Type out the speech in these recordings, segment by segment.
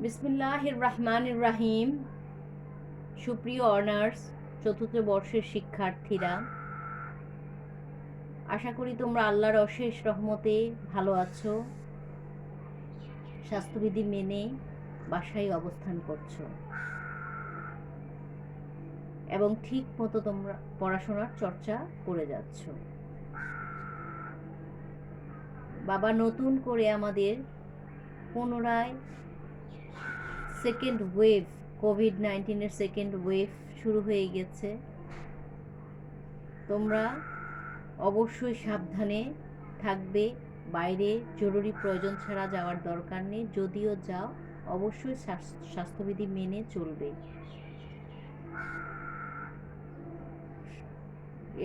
বিসমিল্লাহির রহমানির রহিম। সুপ্রিয় অনার্স চতুর্থ বর্ষের শিক্ষার্থীরা, আশা করি তোমরা আল্লাহর অশেষ রহমতে ভালো আছো, স্বাস্থ্যবিধি মেনে বাসায় অবস্থান করছো এবং ঠিক মতো তোমরা পড়াশোনার চর্চা করে যাচ্ছ। বাবা নতুন করে আমাদের পুনরায় second wave, COVID-19 second wave শুরু হয়ে গেছে। তোমরা অবশ্যই সাবধানে থাকবে, বাইরে জরুরি প্রয়োজন ছাড়া যাওয়ার দরকার নেই, যদিও যাও অবশ্যই স্বাস্থ্যবিধি মেনে চলবে।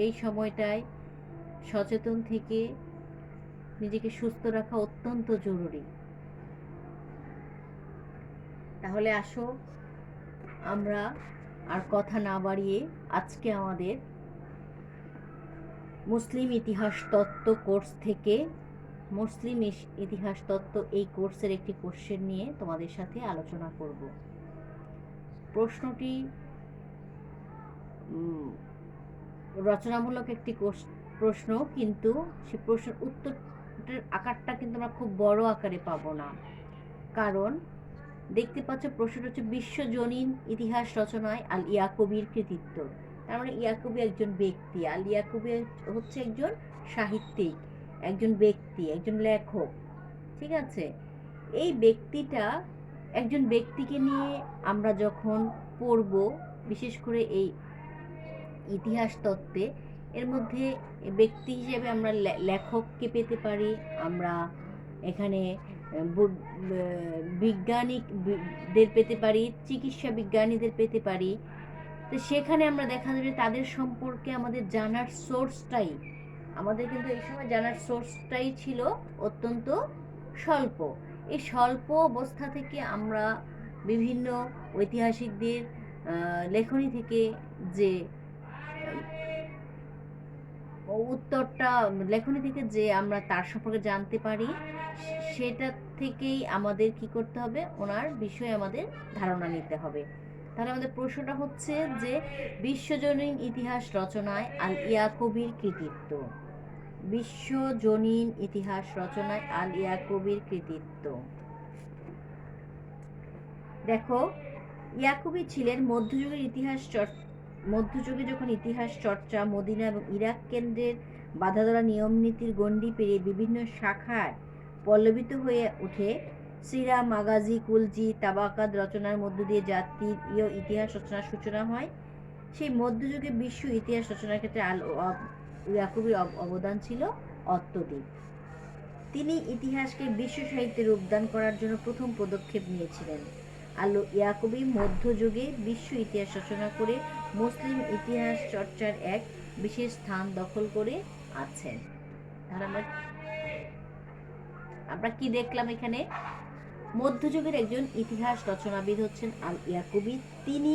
এই সময়টায় সচেতন থেকে নিজেকে সুস্থ রাখা অত্যন্ত জরুরি। তাহলে আসো আমরা আর কথা না বাড়িয়ে আজকে আমাদের মুসলিম ইতিহাস তত্ত্ব কোর্স থেকে মুসলিম ইতিহাস তত্ত্ব এই কোর্সের একটি কোশ্চেন নিয়ে তোমাদের সাথে আলোচনা করব। প্রশ্নটি রচনামূলক একটি প্রশ্ন, কিন্তু সে প্রশ্নের উত্তরের আকারটা কিন্তু আমরা খুব বড় আকারে পাবো না, কারণ দেখতে পাচ্ছ প্রশ্নটা হচ্ছে বিশ্বজনীন ইতিহাস রচনায় আল ইয়াকুবির কৃতিত্ব। তার মানে ইয়াকুবি একজন ব্যক্তি, আল ইয়াকুবি হচ্ছে একজন সাহিত্যিক, একজন ব্যক্তি, একজন লেখক। ঠিক আছে, এই ব্যক্তিটা, একজন ব্যক্তিকে নিয়ে আমরা যখন পড়ব, বিশেষ করে এই ইতিহাস তত্ত্বে, এর মধ্যে ব্যক্তি হিসেবে আমরা লেখককে পেতে পারি, আমরা এখানে বিজ্ঞানীদের পেতে পারি, চিকিৎসা বিজ্ঞানীদের পেতে পারি। তো সেখানে আমরা দেখা যাবে তাদের সম্পর্কে আমাদের জানার সোর্সটাই, আমাদের কিন্তু এই সময় জানার সোর্সটাই ছিল অত্যন্ত স্বল্প। এই স্বল্প অবস্থা থেকে আমরা বিভিন্ন ঐতিহাসিকদের লেখনী থেকে যে উত্তরটা, লেখনী থেকে যে আমরা তার সম্পর্কে জানতে পারি, সেটা থেকেই আমাদের কি করতে হবে, ওনার বিষয়ে আমাদের ধারণা নিতে হবে। তাহলে আমাদের প্রশ্নটা হচ্ছে যে বিশ্বজনীন ইতিহাস রচনায় আল ইয়াকুবির কৃতিত্ব। বিশ্বজনীন ইতিহাস রচনায় আল ইয়াকুবির কৃতিত্ব। দেখো, ইয়াকুবি ছিলেন মধ্যযুগে যখন ইতিহাস চর্চা মদিনা এবং ইরাক কেন্দ্রের বাঁধাধরা নিয়ম নীতির গণ্ডি পেরিয়ে বিভিন্ন শাখায় পল্লবিত হয়ে ওঠে, সিরা, মাগাজি, কুলজি, তাবাকাত রচনার মধ্য দিয়ে জাতীয় ইতিহাস রচনার সূচনা হয়। সেই মধ্যযুগে বিশ্ব ইতিহাস রচনার ক্ষেত্রে ইয়াকুবির অবদান ছিল অত্যধিক। তিনি ইতিহাসকে বিশ্ব সাহিত্যে রূপদান করার জন্য প্রথম পদক্ষেপ নিয়েছিলেন। আল ইয়াকুবি মধ্যযুগে বিশ্ব ইতিহাস রচনা করে মুসলিম ইতিহাস চর্চার এক বিশেষ স্থান দখল করে আছেন। তাহলে আমরা কি দেখলাম এখানে? মধ্যযুগের একজন ইতিহাস রচনাবিদ হচ্ছেন আল ইয়াকুবি। তিনি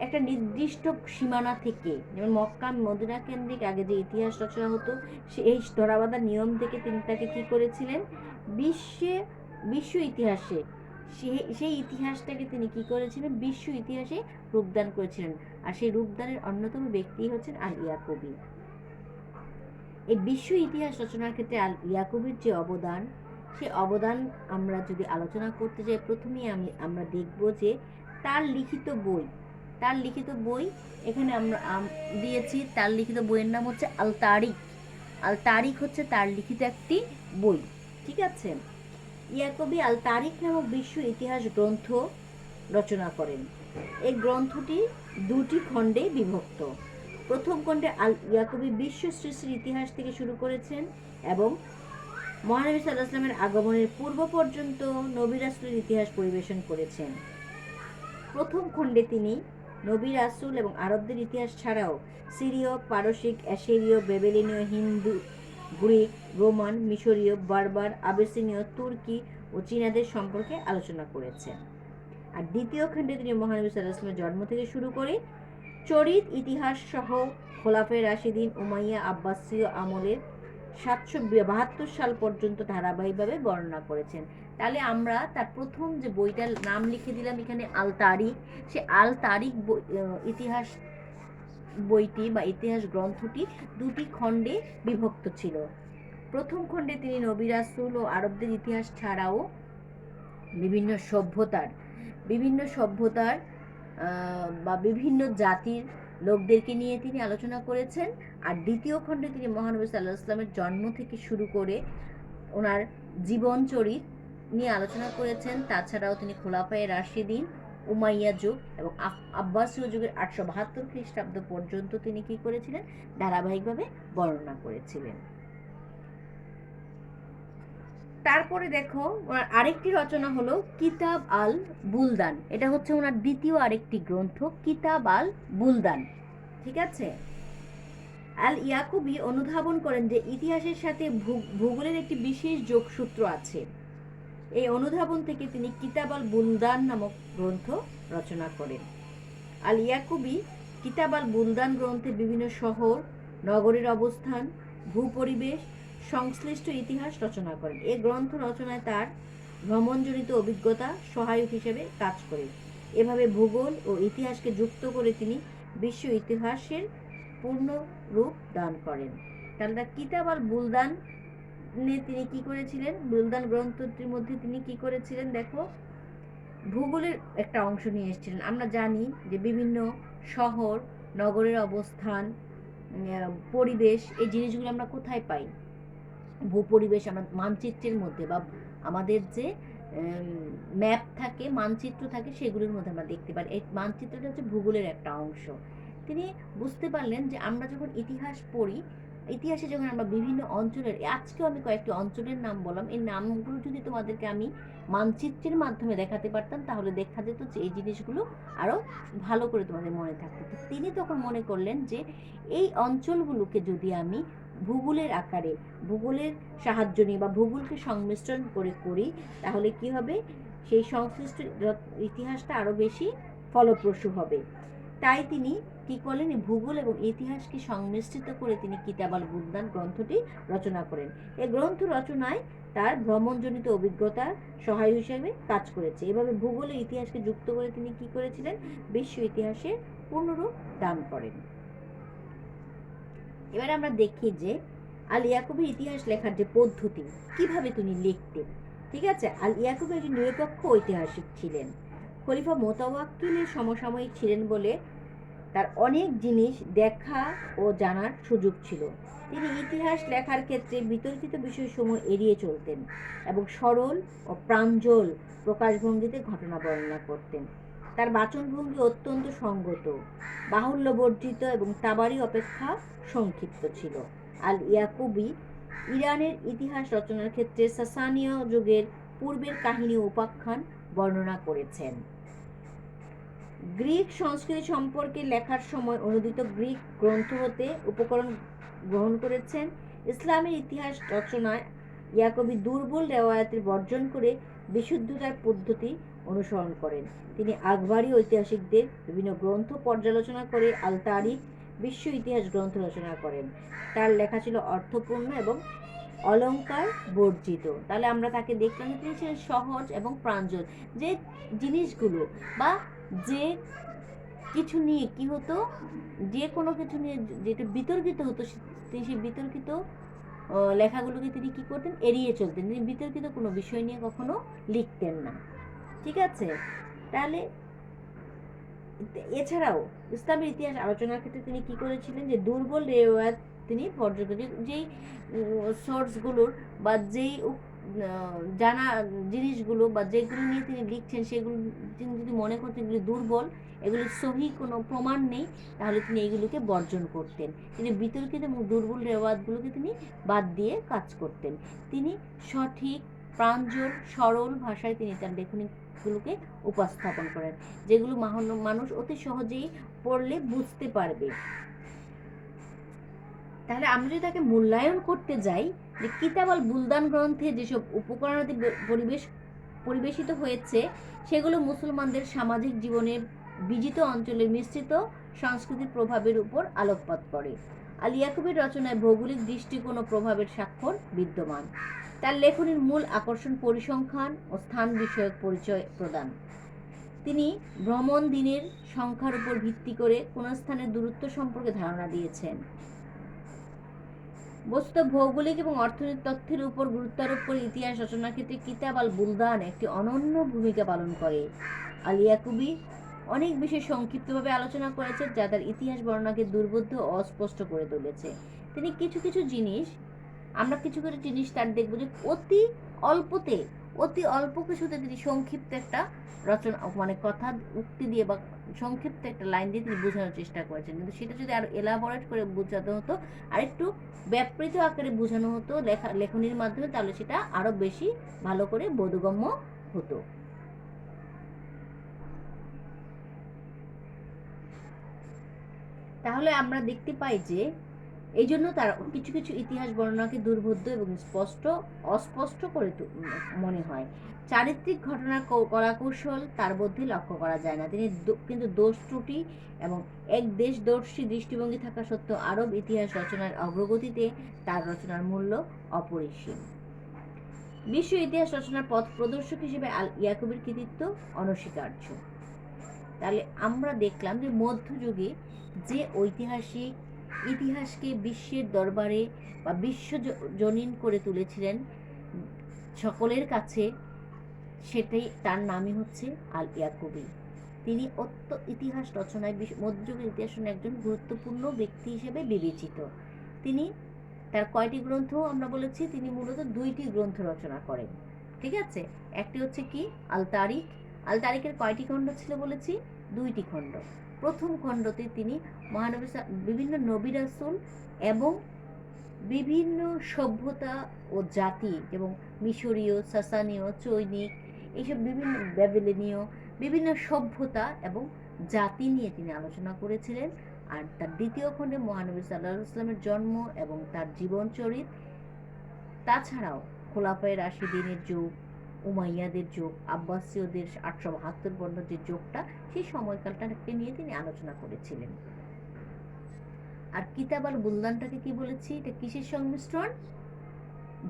একটা নির্দিষ্ট সীমানা থেকে, যেমন মক্কা মদিনা কেন্দ্রিক আগে যে ইতিহাস রচনা হতো, সেই ধরাবাঁধা নিয়ম থেকে তিনি তাকে কি করেছিলেন, বিশ্ব ইতিহাসে সেই ইতিহাসটাকে তিনি কি করেছিলেন, বিশ্ব ইতিহাসে রূপদান করেছিলেন। আর সেই রূপদানের অন্যতম ব্যক্তি হচ্ছেন আল ইয়াকুবি। এই বিশ্ব ইতিহাস রচনার ক্ষেত্রে আল ইয়াকুবির যে অবদান, সেই অবদান আমরা যদি আলোচনা করতে যাই, প্রথমেই আমরা দেখব যে তার লিখিত বই এখানে আমরা দিয়েছি। তার লিখিত বইয়ের নাম হচ্ছে আল তারিখ। আল তারিখ হচ্ছে তার লিখিত একটি বই। ঠিক আছে, ইয়াকুবি আল তারিখ নামক বিশ্ব ইতিহাস গ্রন্থ রচনা করেন। এই গ্রন্থটি দুটি খণ্ডে বিভক্ত। প্রথম খণ্ডে আল ইয়াকুবি বিশ্ব সৃষ্টির ইতিহাস থেকে শুরু করেছেন এবং মহানবী সাল্লাল্লাহু আলাইহি ওয়াসাল্লামের আগমনের পূর্ব পর্যন্ত নবী রাসূলের ইতিহাস পরিবেশন করেছেন। প্রথম খণ্ডে তিনি নবী রাসূল এবং আরবদের ইতিহাস ছাড়াও সিরীয়, পারসিক, অ্যাসিরীয়, বেবিলনীয়, হিন্দু, গ্রিক, রোমান, মিশরীয়, বার্বার, আবেসিনীয়, তুর্কি ও চীনাদের সম্পর্কে আলোচনা করেছেন। আর দ্বিতীয় খণ্ডে তিনি মহানবী সাল্লাল্লাহু আলাইহি ওয়াসাল্লামের জন্ম থেকে শুরু করে চরিত ইতিহাস সহ খোলাফায়ে রাশিদিন, উমাইয়া, আব্বাসীয় আমলের 772 সাল পর্যন্ত ধারাবাহিকভাবে বর্ণনা করেছেন। তাহলে আমরা তার প্রথম যে বইটার নাম লিখে দিলাম এখানে আল তারিখ। সে আল তারিখ ইতিহাস বইটি বা ইতিহাস গ্রন্থটি দুটি খণ্ডে বিভক্ত ছিল। প্রথম খণ্ডে তিনি নবী রাসূল ও আরবদের ইতিহাস ছাড়াও বিভিন্ন সভ্যতার বা বিভিন্ন জাতির লোকদেরকে নিয়ে তিনি আলোচনা করেছেন। আর দ্বিতীয় খণ্ডে তিনি মহানবী সাল্লাল্লাহু আলাইহি ওয়াসাল্লামের জন্ম থেকে শুরু করে ওনার জীবনচরিত নিয়ে আলোচনা করেছেন। তাছাড়াও তিনি খোলাফায়ে রাশিদিন, উমাইয়া যুগ এবং আব্বাসীয় যুগের 872 খ্রিস্টাব্দ পর্যন্ত তিনি কি করেছিলেন, ধারাবাহিকভাবে বর্ণনা করেছিলেন। তারপরে দেখো ওনার আরেকটি রচনা হলো কিতাব আল বুলদান। এটা হচ্ছে ওনার দ্বিতীয় আরেকটি গ্রন্থ, কিতাব আল বুলদান। ঠিক আছে। আল ইয়াকুবি অনুধাবন করেন যে ইতিহাসের সাথে ভূগোলের একটি বিশেষ যোগসূত্র আছে। এই অনুধাবন থেকে তিনি কিতাব আল বুলদান নামক গ্রন্থ রচনা করেন। আল ইয়াকুবি কিতাব আল বুলদান গ্রন্থে বিভিন্ন শহর, নগরের অবস্থান, ভূপরিবেশ, সংশ্লিষ্ট ইতিহাস রচনা করেন। এই গ্রন্থ রচনায় তার ভ্রমণজনিত অভিজ্ঞতা সহায়ক হিসেবে কাজ করে। এভাবে ভূগোল ও ইতিহাসকে যুক্ত করে তিনি বিশ্ব ইতিহাসের পূর্ণ রূপ দান করেন। তাহলে কিতাব আল বুলদান তিনি কি করেছিলেন, বুলদান গ্রন্থটির মধ্যে তিনি কি করেছিলেন, দেখো ভূগোলের একটা অংশ নিয়ে এসেছিলেন। আমরা জানি যে বিভিন্ন শহর, নগরের অবস্থান, পরিবেশ, এই জিনিসগুলো আমরা কোথায় পাই? ভূপরিবেশ আমরা মানচিত্রের মধ্যে বা আমাদের যে ম্যাপ থাকে, মানচিত্র থাকে, সেগুলোর মধ্যে আমরা দেখতে পাই। এই মানচিত্রটা হচ্ছে ভূগোলের একটা অংশ। তিনি বুঝতে পারলেন যে আমরা যখন ইতিহাস পড়ি, ইতিহাসে যখন আমরা বিভিন্ন অঞ্চলের, আজকেও আমি কয়েকটি অঞ্চলের নাম বললাম, এই নামগুলো যদি তোমাদেরকে আমি মানচিত্রের মাধ্যমে দেখাতে পারতাম তাহলে দেখা যেত যে এই জিনিসগুলো আরও ভালো করে তোমাদের মনে থাকতো। তো তিনি তখন মনে করলেন যে এই অঞ্চলগুলোকে যদি আমি ভূগোলের আকারে, ভূগোলের সাহায্য নিয়ে বা ভূগোলকে সংমিশ্রণ করে করি তাহলে কি হবে, সেই সংশ্লিষ্ট ইতিহাসটা আরও বেশি ফলপ্রসূ হবে। তাই তিনি কি করলেন, ভূগোল এবং ইতিহাসকে সংমিশ্রিত করে তিনি কিতাব আল বুলদান গ্রন্থটি রচনা করেন। এই গ্রন্থ রচনায় তার ভ্রমণজনিত অভিজ্ঞতা সহায় হিসেবে কাজ করেছে। এভাবে ভূগোল ও ইতিহাসকে যুক্ত করে তিনি কি করেছিলেন, বিশ্ব ইতিহাসের পূর্ণরূপ দান করেন। এবার আমরা দেখি যে আল ইয়াকুবের ইতিহাস লেখার যে পদ্ধতি, কিভাবে তিনি লিখতেন। ঠিক আছে। আল ইয়াকুব একজন নিরপেক্ষ ঐতিহাসিক ছিলেন। খলিফা মোতাওয়াক্কিলের সমসাময়িক ছিলেন বলে তার অনেক জিনিস দেখা ও জানার সুযোগ ছিল। তিনি ইতিহাস লেখার ক্ষেত্রে বিতর্কিত বিষয়সমূহ এড়িয়ে চলতেন এবং সরল ও প্রাঞ্জল প্রকাশভঙ্গিতে ঘটনা বর্ণনা করতেন। তার বাচনভঙ্গি অত্যন্ত সঙ্গত, বাহুল্যবর্জিত এবং তাবারি অপেক্ষা সংক্ষিপ্ত ছিল। আল ইয়াকুবি ইরানের ইতিহাস রচনার ক্ষেত্রে সাসানীয় যুগের পূর্বের কাহিনী ও উপাখ্যান বর্ণনা করেছেন। গ্রিক সংস্কৃতি সম্পর্কে লেখার সময় অনুদিত গ্রিক গ্রন্থ হতে উপকরণ গ্রহণ করেছেন। ইসলামের ইতিহাস রচনায় ইয়াকুবি দুর্বল রেওয়ায়াতের বর্জন করে বিশুদ্ধতার পদ্ধতি অনুসরণ করেন। তিনি আকবরী ঐতিহাসিকদের বিভিন্ন গ্রন্থ পর্যালোচনা করে আল তারিখ বিশ্ব ইতিহাস গ্রন্থ রচনা করেন। তার লেখা ছিল অর্থপূর্ণ এবং অলঙ্কার বর্জিত। তাহলে আমরা তাকে দেখলাম যে তিনি ছিলেন সহজ এবং প্রাঞ্জল। যে জিনিসগুলো বা যে কিছু নিয়ে কি হতো, যে কোনো কিছু নিয়ে যেটা বিতর্কিত হতো, তিনি সেই বিতর্কিত লেখাগুলোকে তিনি কি করতেন, এড়িয়ে চলতেন। তিনি বিতর্কিত কোনো বিষয় নিয়ে কখনো লিখতেন না। ঠিক আছে। তাহলে এছাড়াও ইসলামের ইতিহাস আলোচনার ক্ষেত্রে তিনি কি করেছিলেন, যে দুর্বল রেওয়ায়াত তিনি পর্যবেক্ষণ, যেই সোর্সগুলোর বা যেই জানা জিনিসগুলো বা যেগুলো নিয়ে তিনি লিখছেন সেগুলো তিনি যদি মনে করতেন এগুলি দুর্বল, এগুলির সহি কোনো প্রমাণ নেই, তাহলে তিনি এগুলোকে বর্জন করতেন। তিনি বিতর্কিত এবং দুর্বল রেওয়ায়াতগুলোকে তিনি বাদ দিয়ে কাজ করতেন। তিনি সঠিক, প্রাঞ্জল, সরল ভাষায় তিনি তার লেখনীগুলোকে উপস্থাপন করেন, যেগুলো মানুষ অতি সহজেই পড়লে বুঝতে পারবে। তাহলে আমরা যদি তাকে মূল্যায়ন করতে যাই, যে কিতাব আল বুলদান গ্রন্থে যেসব উপকরণাদি পরিবেশিত হয়েছে সেগুলো মুসলমানদের সামাজিক জীবনের বিজিত অঞ্চলের মিশ্রিত সংস্কৃতির প্রভাবের উপর আলোকপাত করে। আল ইয়াকুবের রচনায় ভৌগোলিক দৃষ্টিকোণ ও প্রভাবের স্বাক্ষর বিদ্যমান। তার লেখনীর মূল আকর্ষণ পরিসংখ্যান ও স্থান বিষয়ক পরিচয় প্রদান। তিনি ভ্রমণ দিনের সংখ্যার উপর ভিত্তি করে কোন স্থানের দূরত্ব সম্পর্কে ধারণা দিয়েছেন। বস্তুত ভৌগোলিক এবং অর্থনৈতিক তথ্যের উপর গুরুত্ব আরোপ করে ইতিহাস রচনার ক্ষেত্রে কিতাব আল বুলদান একটি অনন্য ভূমিকা পালন করে। আল ইয়াকুবি অনেক বিষয় সংক্ষিপ্তভাবে আলোচনা করেছেন, যা তার ইতিহাস বর্ণনাকে দুর্বোধ্য ও অস্পষ্ট করে তুলেছে। তিনি কিছু কিছু জিনিস তার দেখবো যে অতি অল্প কিছুতে তিনি সংক্ষিপ্ত একটা রচনা, মানে কথা উক্তি দিয়ে বা সংক্ষিপ্ত একটা লাইন দিয়ে তিনি বোঝানোর চেষ্টা করেছেন। কিন্তু সেটা যদি আরো এলাবোরেট করে বোঝাতে হতো, আরেকটু ব্যাপৃত আকারে বোঝানো হতো লেখনির মাধ্যমে, তাহলে সেটা আরো বেশি ভালো করে বোধগম্য হতো। তাহলে আমরা দেখতে পাই যে এই জন্য তার কিছু কিছু ইতিহাস বর্ণনাকে দুর্বোধ্য এবং অস্পষ্ট করে মনে হয়। চারিত্রিক ঘটনার কলাকৌশল তার মধ্যে লক্ষ্য করা যায় না। তিনি কিন্তু দোষ ত্রুটি এবং এক দেশদর্শী দৃষ্টিভঙ্গি থাকা সত্ত্বেও আরব ইতিহাস রচনার অগ্রগতিতে তার রচনার মূল্য অপরিসীম। বিশ্ব ইতিহাস রচনার পথ প্রদর্শক হিসেবে আল ইয়াকুবের কৃতিত্ব অনস্বীকার্য। তাহলে আমরা দেখলাম যে মধ্যযুগে যে ঐতিহাসিক ইতিহাসকে বিশ্বের দরবারে বা বিশ্বজনীন করে তুলেছিলেন সকলের কাছে, সেটাই তার নামই হচ্ছে আল ইয়াকুবি। তিনি ইতিহাস রচনায় মধ্যযুগের ইতিহাস একজন গুরুত্বপূর্ণ ব্যক্তি হিসেবে বিবেচিত। তিনি তার কয়টি গ্রন্থ আমরা বলেছি, তিনি মূলত 2টি গ্রন্থ রচনা করেন। ঠিক আছে, একটি হচ্ছে কি আল তারিখ। আল তারিখের কয়টি খণ্ড ছিল বলেছি? 2টি খণ্ড। প্রথম খণ্ডতে তিনি মহানবী বিভিন্ন নবী রাসূল এবং বিভিন্ন সভ্যতা ও জাতি, এবং মিশরীয়, সাসানীয়, চৈনিক, এইসব বিভিন্ন ব্যাবিলনীয় বিভিন্ন সভ্যতা এবং জাতি নিয়ে তিনি আলোচনা করেছিলেন। আর তার দ্বিতীয় খণ্ডে মহানবী সাল্লাল্লাহু আলাইহি ওয়াসাল্লামের জন্ম এবং তার জীবনচরিত, তাছাড়াও খোলাফায়ে রাশিদিনের যুগ, উমাইয়াদের যুগ, আব্বাসীয়দের 872 পর্যন্ত যে যুগটা, সেই সময়কালটাকে নিয়ে তিনি আলোচনা করেছিলেন। আর কিতাব আল বুলদানটাকে কি বলেছি? এটা কিসের সংমিশ্রণ?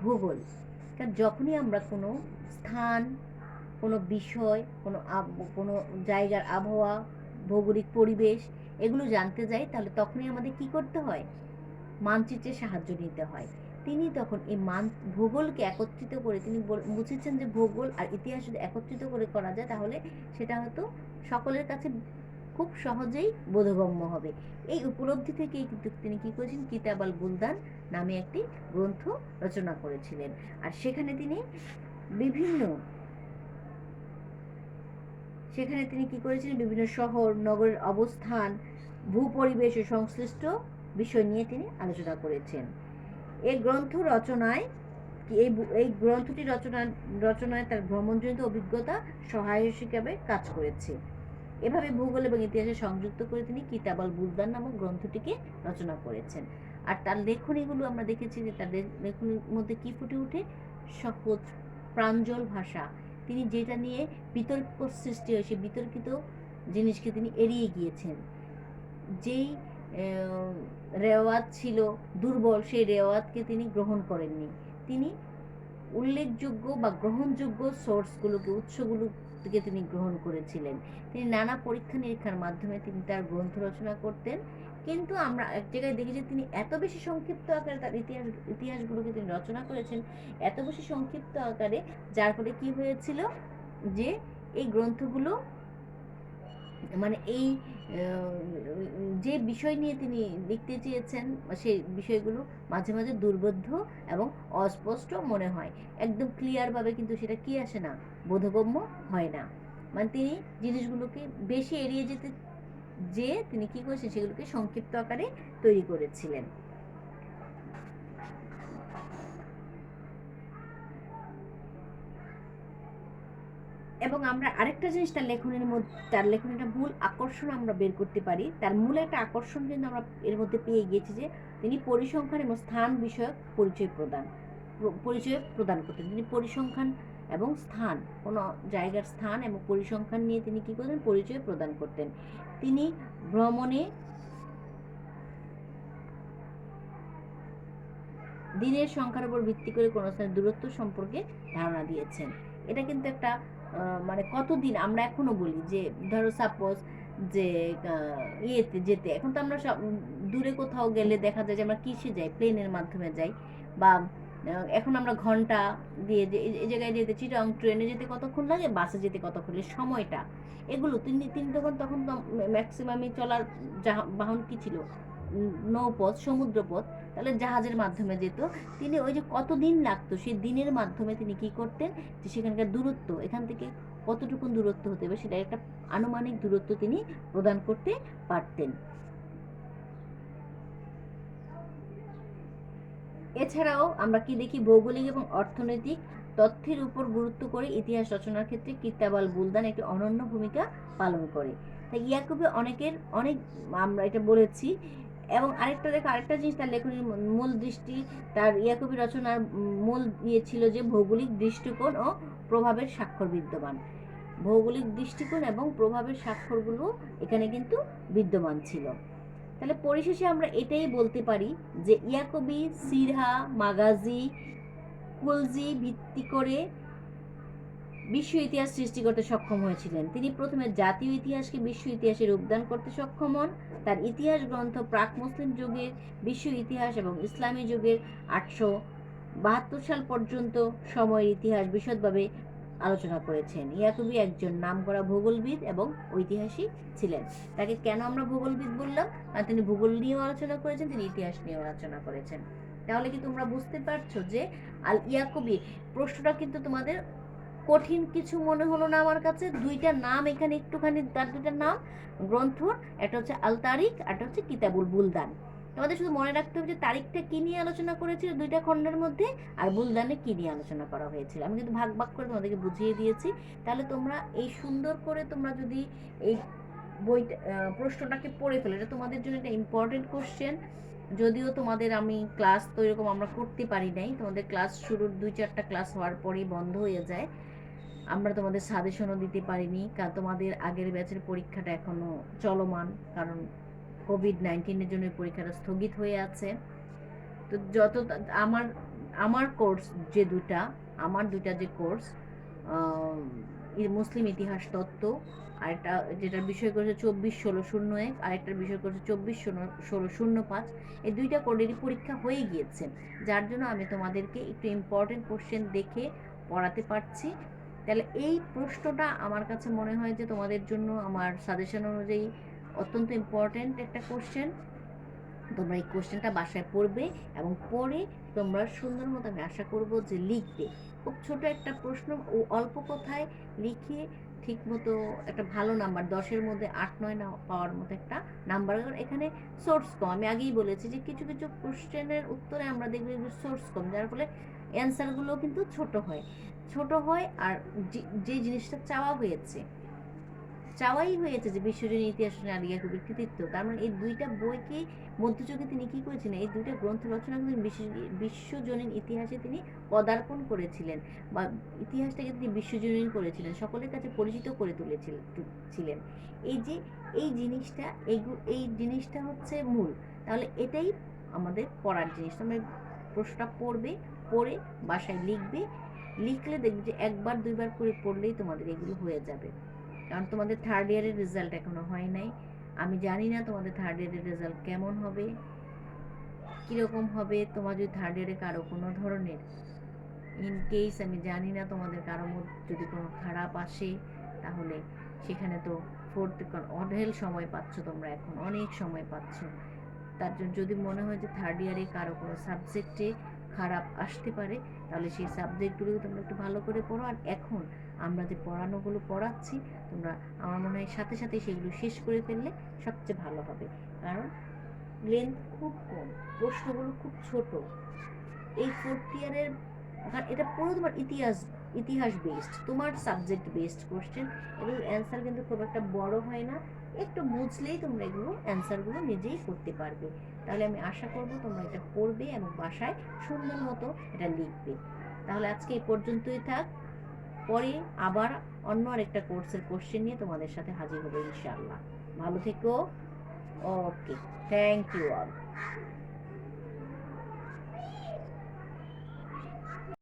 ভূগোল। কারণ যখনই আমরা কোনো স্থান, কোনো বিষয়, কোনো জায়গার আবহাওয়া, ভৌগোলিক পরিবেশ এগুলো জানতে যাই, তাহলে তখনই আমাদের কি করতে হয়? মানচিত্রের সাহায্য নিতে হয়। তিনি তখন এই ভূগোলকে একত্রিত করে তিনি বুঝেছেন যে ভূগোল আর ইতিহাস যদি একত্রিত করে করা যায়, তাহলে সেটা হয়তো সকলের কাছে খুব সহজেই বোধগম্য হবে। এই উপলব্ধি থেকেই কিন্তু তিনি কি করেছেন? কিতাব আল বুলদান নামে একটি গ্রন্থ রচনা করেছিলেন। আর সেখানে তিনি কি করেছিলেন? বিভিন্ন শহর নগরের অবস্থান, ভূপরিবেশ ও সংশ্লিষ্ট বিষয় নিয়ে তিনি আলোচনা করেছেন। এই গ্রন্থটি রচনায় তার ভ্রমণজনিত অভিজ্ঞতা সহায়ক হিসেবে কাজ করেছে। এভাবে ভূগোল এবং ইতিহাসে সংযুক্ত করে তিনি কিতাব আল বুলদান নামক গ্রন্থটিকে রচনা করেছেন। আর তার লেখনীগুলো আমরা দেখেছি যে তার লেখনীর মধ্যে কি ফুটে ওঠে? সহজ প্রাঞ্জল ভাষা। তিনি যেটা নিয়ে বিতর্ক সৃষ্টি হয়, সেই বিতর্কিত জিনিসকে তিনি এড়িয়ে গিয়েছেন। যেই রেওয়াত ছিল দুর্বল, সেই রেওয়াতকে তিনি গ্রহণ করেননি। তিনি উল্লেখযোগ্য বা গ্রহণযোগ্য উৎসগুলোকে তিনি গ্রহণ করেছিলেন। তিনি নানা পরীক্ষা নিরীক্ষার মাধ্যমে তিনি তার গ্রন্থ রচনা করতেন। কিন্তু আমরা এক জায়গায় দেখি যে তিনি এত বেশি সংক্ষিপ্ত আকারে তার ইতিহাসগুলোকে তিনি রচনা করেছেন, এত বেশি সংক্ষিপ্ত আকারে, যার ফলে কি হয়েছিল যে এই গ্রন্থগুলো, মানে এই যে বিষয় নিয়ে তিনি লিখতে চেয়েছেন সেই বিষয়গুলো মাঝে মাঝে দুর্বোধ্য এবং অস্পষ্ট মনে হয়। একদম ক্লিয়ারভাবে কিন্তু সেটা কি আসে না, বোধগম্য হয় না। মানে তিনি জিনিসগুলোকে বেশি এড়িয়ে তিনি কি করেছেন? সেগুলোকে সংক্ষিপ্ত আকারে তৈরি করেছিলেন। এবং আমরা আরেকটা জিনিস তার লেখনীটা মূল আকর্ষণ আমরা বের করতে পারি। তার মূল একটা আকর্ষণ কিন্তু আমরা এর মধ্যে পেয়ে গিয়েছি যে তিনি পরিসংখ্যান এবং স্থান বিষয়ক পরিচয় প্রদান করতেন। তিনি পরিসংখ্যান এবং স্থান, কোনো জায়গার স্থান এবং পরিসংখ্যান নিয়ে তিনি কি করতেন? পরিচয় প্রদান করতেন। তিনি ভ্রমণে দিনের সংখ্যার উপর ভিত্তি করে কোনো স্থানের দূরত্ব সম্পর্কে ধারণা দিয়েছেন। এটা কিন্তু একটা মানে কতদিন আমরা এখনো বলি যে ধরো সাপোজ যে ইয়েতে যেতে, এখন তো আমরা সব দূরে কোথাও গেলে দেখা যায় যে আমরা কিসে যাই, প্লেনের মাধ্যমে যাই, বা এখন আমরা ঘন্টা দিয়ে যে এই জায়গায় যেতে চিটাং ট্রেনে যেতে কতক্ষণ লাগে, বাসে যেতে কতক্ষণ লাগে, সময়টা এগুলো তিনি তিনি তখন তো ম্যাক্সিমামই চলার বাহন কি ছিল, নৌপথ, সমুদ্রপথ, তাহলে জাহাজের মাধ্যমে যেত। তিনি ওই যে কতদিন লাগতো সেই দিনের মাধ্যমে তিনি কি করতেন, যে সেখানকার দূরত্ব এখান থেকে কতটুকুন দূরত্ব হতে হবে সেটা একটা আনুমানিক দূরত্ব তিনি প্রদান করতে পারতেন। এছাড়াও আমরা কি দেখি, ভৌগোলিক এবং অর্থনৈতিক তথ্যের উপর গুরুত্ব করে ইতিহাস রচনার ক্ষেত্রে কিতাব আল বুলদান একটি অনন্য ভূমিকা পালন করে। তাই ইয়াকুবে অনেক আমরা এটা বলেছি। এবং আরেকটা দেখো, আরেকটা জিনিস তার লেখনীর মূল দৃষ্টি, তার ইয়াকুবি রচনার মূল ইয়ে ছিল যে ভৌগোলিক দৃষ্টিকোণ ও প্রভাবের স্বাক্ষর বিদ্যমান। ভৌগোলিক দৃষ্টিকোণ এবং প্রভাবের স্বাক্ষরগুলো এখানে কিন্তু বিদ্যমান ছিল। তাহলে পরিশেষে আমরা এটাই বলতে পারি যে ইয়াকুবি সিরহা, মাগাজি, কুলজি ভিত্তি করে বিশ্ব ইতিহাস সৃষ্টি করতে সক্ষম হয়েছিলেন। তিনি প্রথমে জাতীয় ইতিহাসকে বিশ্ব ইতিহাসে রূপদান করতে সক্ষম হন। তার ইতিহাস গ্রন্থ প্রাক মুসলিম যুগের বিশ্ব ইতিহাস এবং ইসলামী যুগের 872 সাল পর্যন্ত সময়ের ইতিহাস বিশদভাবে আলোচনা করেছেন। ইয়াকুবি একজন নামকরা ভূগোলবিদ এবং ঐতিহাসিক ছিলেন। তাকে কেন আমরা ভূগোলবিদ বললাম, আর তিনি ভূগোল নিয়েও আলোচনা করেছেন, তিনি ইতিহাস নিয়েও আলোচনা করেছেন। তাহলে কি তোমরা বুঝতে পারছো যে আল ইয়াকুবি প্রশ্নটা কিন্তু তোমাদের কঠিন কিছু মনে হলো না আমার কাছে। দুইটা নাম এখানে একটুখানি, তার দুইটা নাম গ্রন্থ, একটা হচ্ছে আল তারিক, একটা হচ্ছে কিতাবুল বুলদান। তোমাদের শুধু মনে রাখতে হবে যে তারিখটা কি নিয়ে আলোচনা করেছিল দুইটা খণ্ডের মধ্যে, আর বুলদানে কি নিয়ে আলোচনা করা হয়েছিল। আমি কিন্তু ভাগ ভাগ করে তোমাদেরকে বুঝিয়ে দিয়েছি। তাহলে তোমরা এই সুন্দর করে তোমরা যদি এই বইটা প্রশ্নটাকে পড়ে ফেলো, এটা তোমাদের জন্য একটা ইম্পর্টেন্ট কোশ্চেন। যদিও তোমাদের আমি ক্লাস তো এরকম আমরা করতে পারি নাই, তোমাদের ক্লাস শুরুর 2-4টা ক্লাস হওয়ার পরেই বন্ধ হয়ে যায়। আমরা তোমাদের সাজেশনও দিতে পারিনি, কারণ তোমাদের আগের ব্যাচের পরীক্ষাটা এখনও চলমান, কারণ কোভিড-19-এর জন্য পরীক্ষাটা স্থগিত হয়ে আছে। তো যত আমার আমার কোর্স যে দুটা, আমার দুটা যে কোর্স, মুসলিম ইতিহাস তত্ত্ব, আরেকটা যেটার বিষয় করেছে 24-16-01, আরেকটার বিষয় করেছে 24-16-05, এই দুইটা কোর্সেরই পরীক্ষা হয়ে গিয়েছে, যার জন্য আমি তোমাদেরকে একটু ইম্পর্টেন্ট কোশ্চেন দেখে পড়াতে পারছি। তাহলে এই প্রশ্নটা আমার কাছে মনে হয় যে তোমাদের জন্য আমার সাজেশন অনুযায়ী অত্যন্ত ইম্পর্টেন্ট একটা কোশ্চেন। তোমরা এই কোশ্চেনটা বাসায় পড়বে এবং পড়ে তোমরা সুন্দর মতো, আমি আশা করবো যে লিখবে। খুব ছোট একটা প্রশ্ন ও অল্প কথায় লিখে ঠিক মতো একটা ভালো নাম্বার, 10-এর মধ্যে 8-9 না পাওয়ার মতো একটা নাম্বার। এখানে সোর্স কম, আমি আগেই বলেছি যে কিছু কিছু কোশ্চেনের উত্তরে আমরা দেখব সোর্স কম, যার ফলে অ্যান্সারগুলো কিন্তু ছোট হয়। আর যে জিনিসটা চাওয়াই হয়েছে যে বিশ্বজনীন ইতিহাস আল ইয়াকুবের কৃতিত্ব, তার মানে এই দুইটা বইকে মধ্যযুগে তিনি কি করেছিলেন, এই দুইটা গ্রন্থ রচনা করে বিশ্বজনীন ইতিহাসে তিনি পদার্পণ করেছিলেন, বা ইতিহাসটাকে তিনি বিশ্বজনীন করেছিলেন, সকলের কাছে পরিচিত করে তুলেছিলেন। এই জিনিসটা হচ্ছে মূল। তাহলে এটাই আমাদের পড়ার জিনিস। তোমরা প্রশ্নটা পড়ে বাসায় লিখলে দেখবে যে 1-2বার করে পড়লেই তোমাদের এগুলো হয়ে যাবে। কারণ তোমাদের থার্ড ইয়ারের রেজাল্ট এখনো হয় নাই। আমি জানি না তোমাদের থার্ড ইয়ারের রেজাল্ট কেমন হবে, কীরকম হবে। তোমার যদি থার্ড ইয়ারে কারো কোনো ধরনের ইন কেস, আমি জানি না তোমাদের কারো মধ্যে যদি কোনো খারাপ আসে, তাহলে সেখানে তো অঢেল সময় পাচ্ছ, তোমরা এখন অনেক সময় পাচ্ছ। তার জন্য যদি মনে হয় যে থার্ড ইয়ারে কারো কোনো সাবজেক্টে খারাপ আসতে পারে, তাহলে সেই সাবজেক্টগুলো তোমরা একটু ভালো করে পড়ো। আর এখন আমরা যে পড়ানোগুলো পড়াচ্ছি, তোমরা আমার মনে হয় সাথে সাথে সেগুলো শেষ করে ফেললে সবচেয়ে ভালো হবে, কারণ লেন্থ খুব কম, প্রশ্নগুলো খুব ছোট। এই ফোর্থ ইয়ারের এটা পুরো তোমার ইতিহাস বেসড, তোমার সাবজেক্ট বেসড কোশ্চেন। এগুলোর অ্যান্সার কিন্তু খুব একটা বড় হয় না, একটু বুঝলেই তোমরা এগুলো অ্যান্সারগুলো নিজেই করতে পারবে। তাহলে আমি আশা করবো তোমরা এটা পড়বে এবং বাসায় সুন্দর মতো এটা লিখবে। তাহলে আজকে এই পর্যন্তই থাক, পরে আবার অন্য আরেকটা কোর্সের কোশ্চেন নিয়ে তোমাদের সাথে হাজির হবো ইনশাআল্লাহ। ভালো থেকো। ওকে, থ্যাংক ইউ অল।